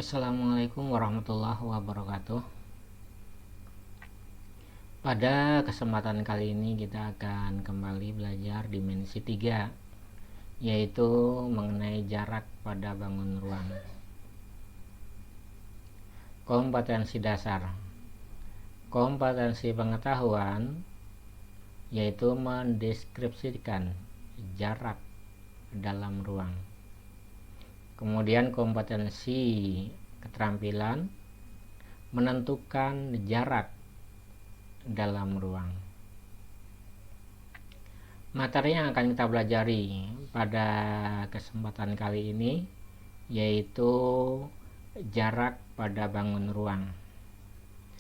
Assalamualaikum warahmatullahi wabarakatuh. Pada kesempatan kali ini kita akan kembali belajar dimensi 3, yaitu mengenai jarak pada bangun ruang. Kompetensi dasar. Kompetensi pengetahuan yaitu mendeskripsikan jarak dalam ruang. Kemudian kompetensi keterampilan menentukan jarak dalam ruang. Materi yang akan kita pelajari pada kesempatan kali ini yaitu jarak pada bangun ruang.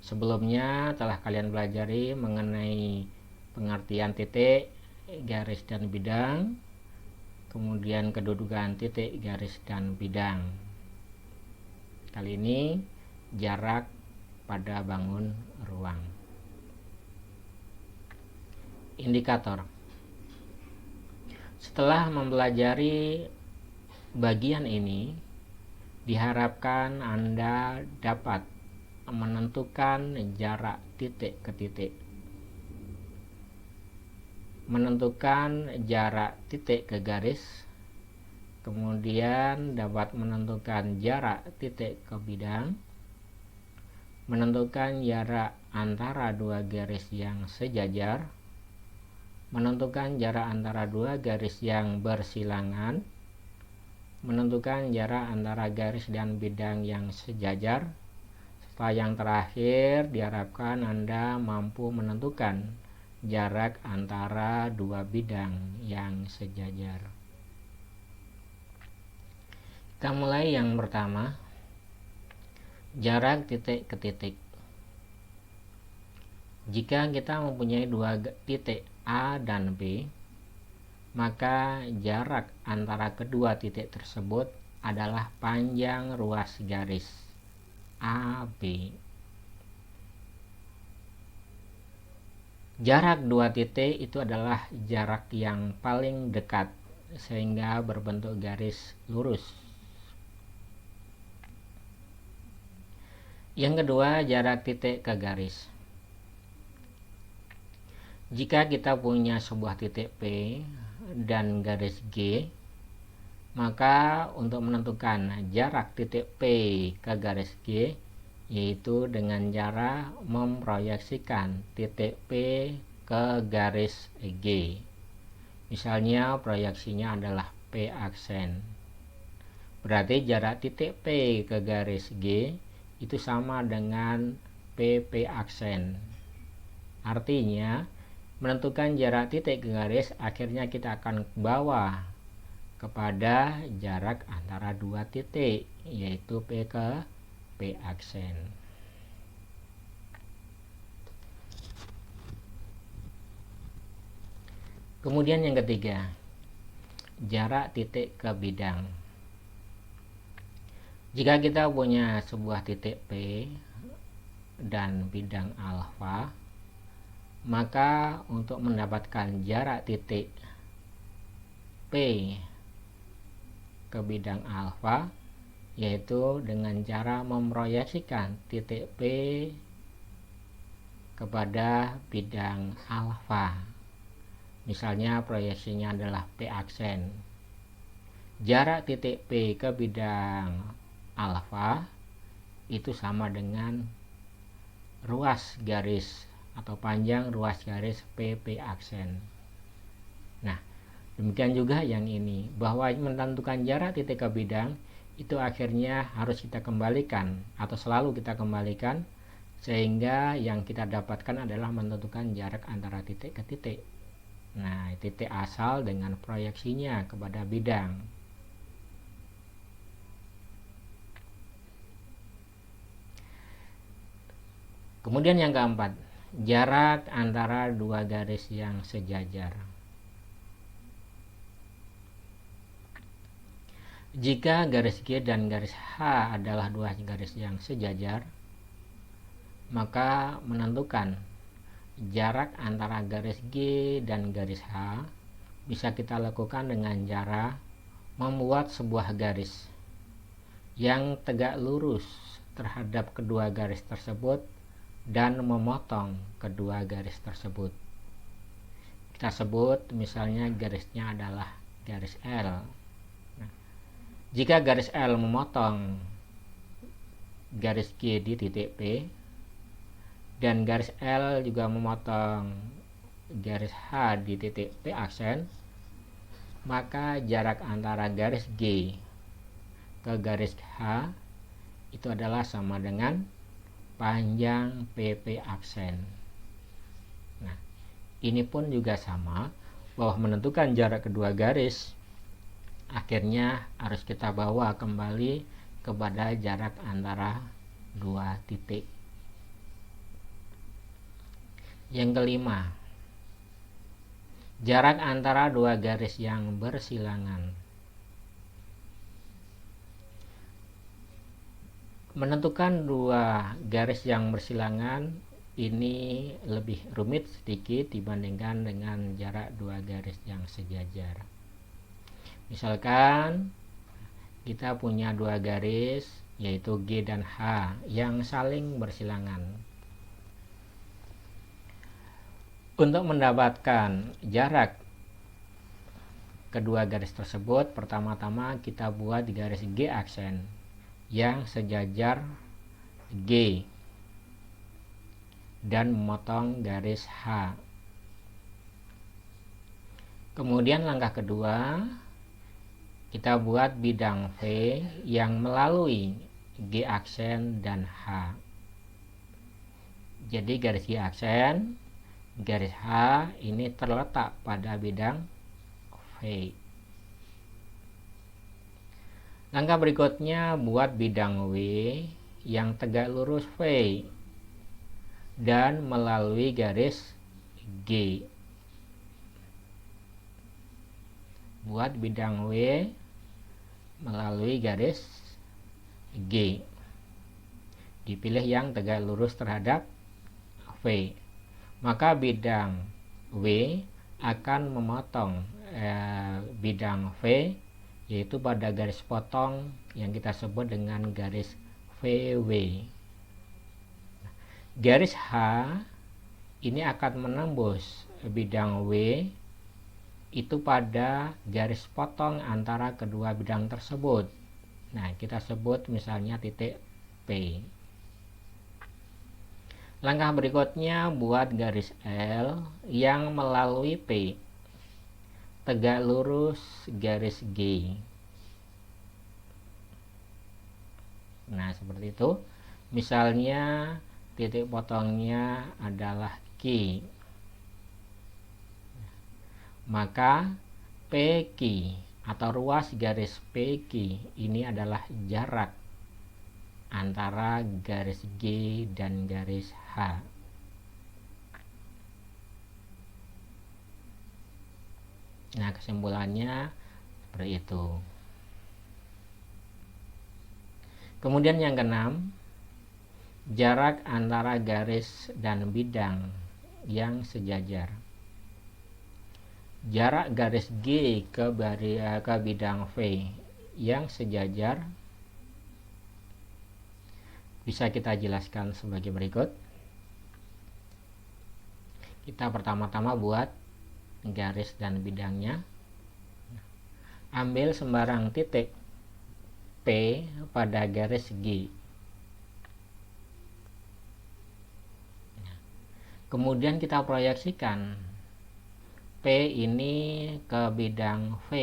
Sebelumnya telah kalian pelajari mengenai pengertian titik, garis, dan bidang, kemudian kedudukan titik, garis, dan bidang. Kali ini jarak pada bangun ruang. Indikator. Setelah mempelajari bagian ini, diharapkan Anda dapat menentukan jarak titik ke titik, menentukan jarak titik ke garis, kemudian dapat menentukan jarak titik ke bidang, menentukan jarak antara dua garis yang sejajar, menentukan jarak antara dua garis yang bersilangan, menentukan jarak antara garis dan bidang yang sejajar, serta yang terakhir diharapkan Anda mampu menentukan jarak antara dua bidang yang sejajar. Kita mulai yang pertama, jarak titik ke titik. Jika kita mempunyai dua titik A dan B, maka jarak antara kedua titik tersebut adalah panjang ruas garis AB. Jarak dua titik itu adalah jarak yang paling dekat sehingga berbentuk garis lurus. Yang kedua, jarak titik ke garis. Jika kita punya sebuah titik P dan garis G, maka untuk menentukan jarak titik P ke garis G yaitu dengan cara memproyeksikan titik P ke garis G. Misalnya proyeksinya adalah P aksen. Berarti jarak titik P ke garis G itu sama dengan PP aksen. Artinya menentukan jarak titik ke garis akhirnya kita akan bawa kepada jarak antara dua titik yaitu P ke P aksen. Kemudian yang ketiga, jarak titik ke bidang. Jika kita punya sebuah titik P dan bidang alfa, maka untuk mendapatkan jarak titik P ke bidang alfa yaitu dengan cara memproyeksikan titik P kepada bidang alfa. Misalnya proyeksinya adalah P aksen. Jarak titik P ke bidang alfa itu sama dengan ruas garis atau panjang ruas garis PP aksen. Nah, demikian juga yang ini, bahwa menentukan jarak titik ke bidang itu akhirnya harus kita kembalikan atau selalu kita kembalikan sehingga yang kita dapatkan adalah menentukan jarak antara titik ke titik. Nah, titik asal dengan proyeksinya kepada bidang. Kemudian yang keempat, jarak antara dua garis yang sejajar. Jika garis G dan garis H adalah dua garis yang sejajar, maka menentukan jarak antara garis G dan garis H bisa kita lakukan dengan cara membuat sebuah garis yang tegak lurus terhadap kedua garis tersebut dan memotong kedua garis tersebut. Kita sebut misalnya garisnya adalah garis L. Nah, jika garis L memotong garis G di titik P dan garis L juga memotong garis H di titik P aksen, maka jarak antara garis G ke garis H itu adalah sama dengan panjang PP aksen. Nah, ini pun juga sama, bahwa menentukan jarak kedua garis akhirnya harus kita bawa kembali kepada jarak antara dua titik. Yang kelima, jarak antara dua garis yang bersilangan. Menentukan dua garis yang bersilangan ini lebih rumit sedikit dibandingkan dengan jarak dua garis yang sejajar. Misalkan kita punya dua garis yaitu G dan H yang saling bersilangan. Untuk mendapatkan jarak kedua garis tersebut, pertama-tama kita buat garis G aksen yang sejajar G dan memotong garis H. Kemudian langkah kedua, kita buat bidang V yang melalui G aksen dan H. Jadi garis G aksen, garis H ini terletak pada bidang V. Langkah berikutnya, buat bidang W yang tegak lurus V dan melalui garis G. Buat bidang W melalui garis G. Dipilih yang tegak lurus terhadap V. Maka bidang W akan memotong bidang V, yaitu pada garis potong yang kita sebut dengan garis VW. Garis H ini akan menembus bidang W itu pada garis potong antara kedua bidang tersebut. Nah, kita sebut misalnya titik P. Langkah berikutnya, buat garis L yang melalui P, tegak lurus garis G. Nah, seperti itu. Misalnya titik potongnya adalah Q. Maka PQ atau ruas garis PQ ini adalah jarak antara garis G dan garis H. Nah, kesimpulannya seperti itu. Kemudian yang keenam, jarak antara garis dan bidang yang sejajar. Jarak garis G ke bidang V yang sejajar bisa kita jelaskan sebagai berikut. Kita pertama-tama buat garis dan bidangnya. Ambil sembarang titik P pada garis G. Kemudian kita proyeksikan P ini ke bidang V,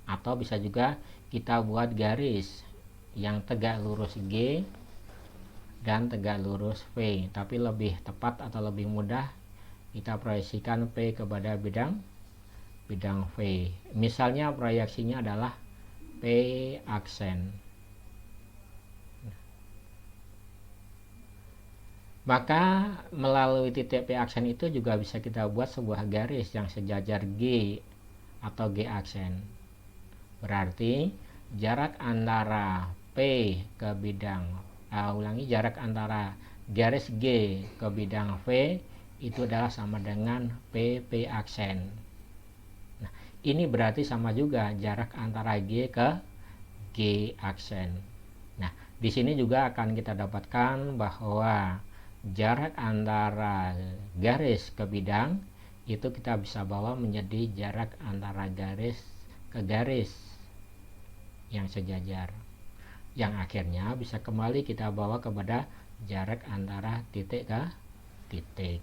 atau bisa juga kita buat garis yang tegak lurus G dan tegak lurus V, tapi lebih tepat atau lebih mudah kita proyeksikan P kepada bidang V. Misalnya proyeksinya adalah P aksen. Maka melalui titik P aksen itu juga bisa kita buat sebuah garis yang sejajar G atau G aksen. Berarti jarak antara P ke bidang jarak antara garis G ke bidang V itu adalah sama dengan PP aksen. Nah, ini berarti sama juga jarak antara G ke G aksen. Nah, di sini juga akan kita dapatkan bahwa jarak antara garis ke bidang itu kita bisa bawa menjadi jarak antara garis ke garis yang sejajar, yang akhirnya bisa kembali kita bawa kepada jarak antara titik ke titik.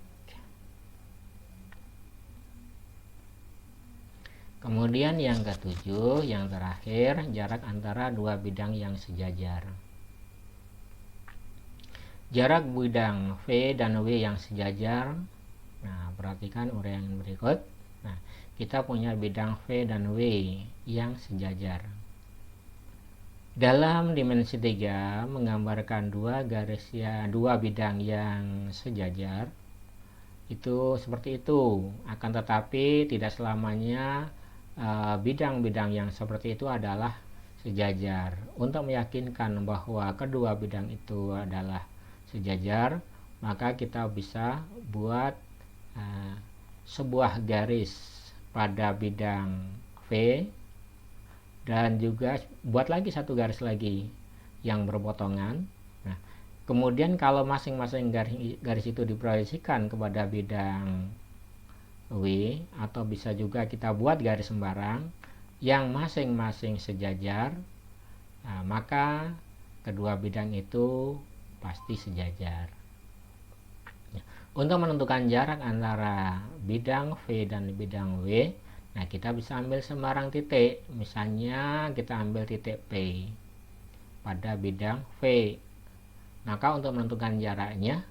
Kemudian yang ketujuh, yang terakhir, jarak antara dua bidang yang sejajar. Jarak bidang V dan W yang sejajar. Nah, perhatikan uraian berikut. Nah, kita punya bidang V dan W yang sejajar. Dalam dimensi 3 menggambarkan dua bidang yang sejajar. Itu seperti itu. Akan tetapi tidak selamanya bidang-bidang yang seperti itu adalah sejajar. Untuk meyakinkan bahwa kedua bidang itu adalah sejajar, maka kita bisa buat sebuah garis pada bidang V dan juga buat lagi satu garis lagi yang berpotongan. Nah, kemudian kalau masing-masing garis itu diproyeksikan kepada bidang W, atau bisa juga kita buat garis sembarang yang masing-masing sejajar, nah, maka kedua bidang itu pasti sejajar. Untuk menentukan jarak antara bidang V dan bidang W, nah kita bisa ambil sembarang titik. Misalnya kita ambil titik P pada bidang V. Maka untuk menentukan jaraknya,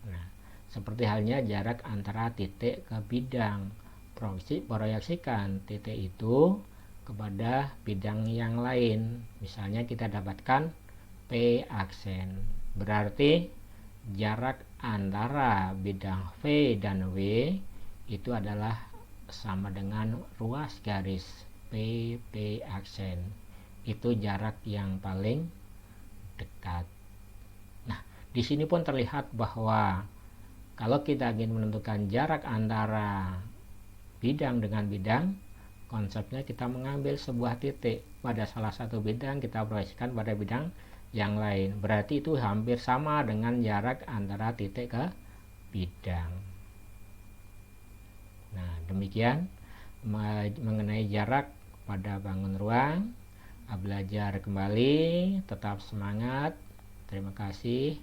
nah, seperti halnya jarak antara titik ke bidang, proyeksikan titik itu kepada bidang yang lain. Misalnya kita dapatkan P aksen, berarti jarak antara bidang V dan W itu adalah sama dengan ruas garis P aksen. Itu jarak yang paling dekat. Nah, di sini pun terlihat bahwa kalau kita ingin menentukan jarak antara bidang dengan bidang, konsepnya kita mengambil sebuah titik pada salah satu bidang, kita proyeksikan pada bidang yang lain. Berarti itu hampir sama dengan jarak antara titik ke bidang. Nah, demikian mengenai jarak pada bangun ruang. Belajar kembali, tetap semangat. Terima kasih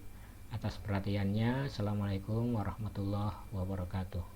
atas perhatiannya. Assalamualaikum warahmatullahi wabarakatuh.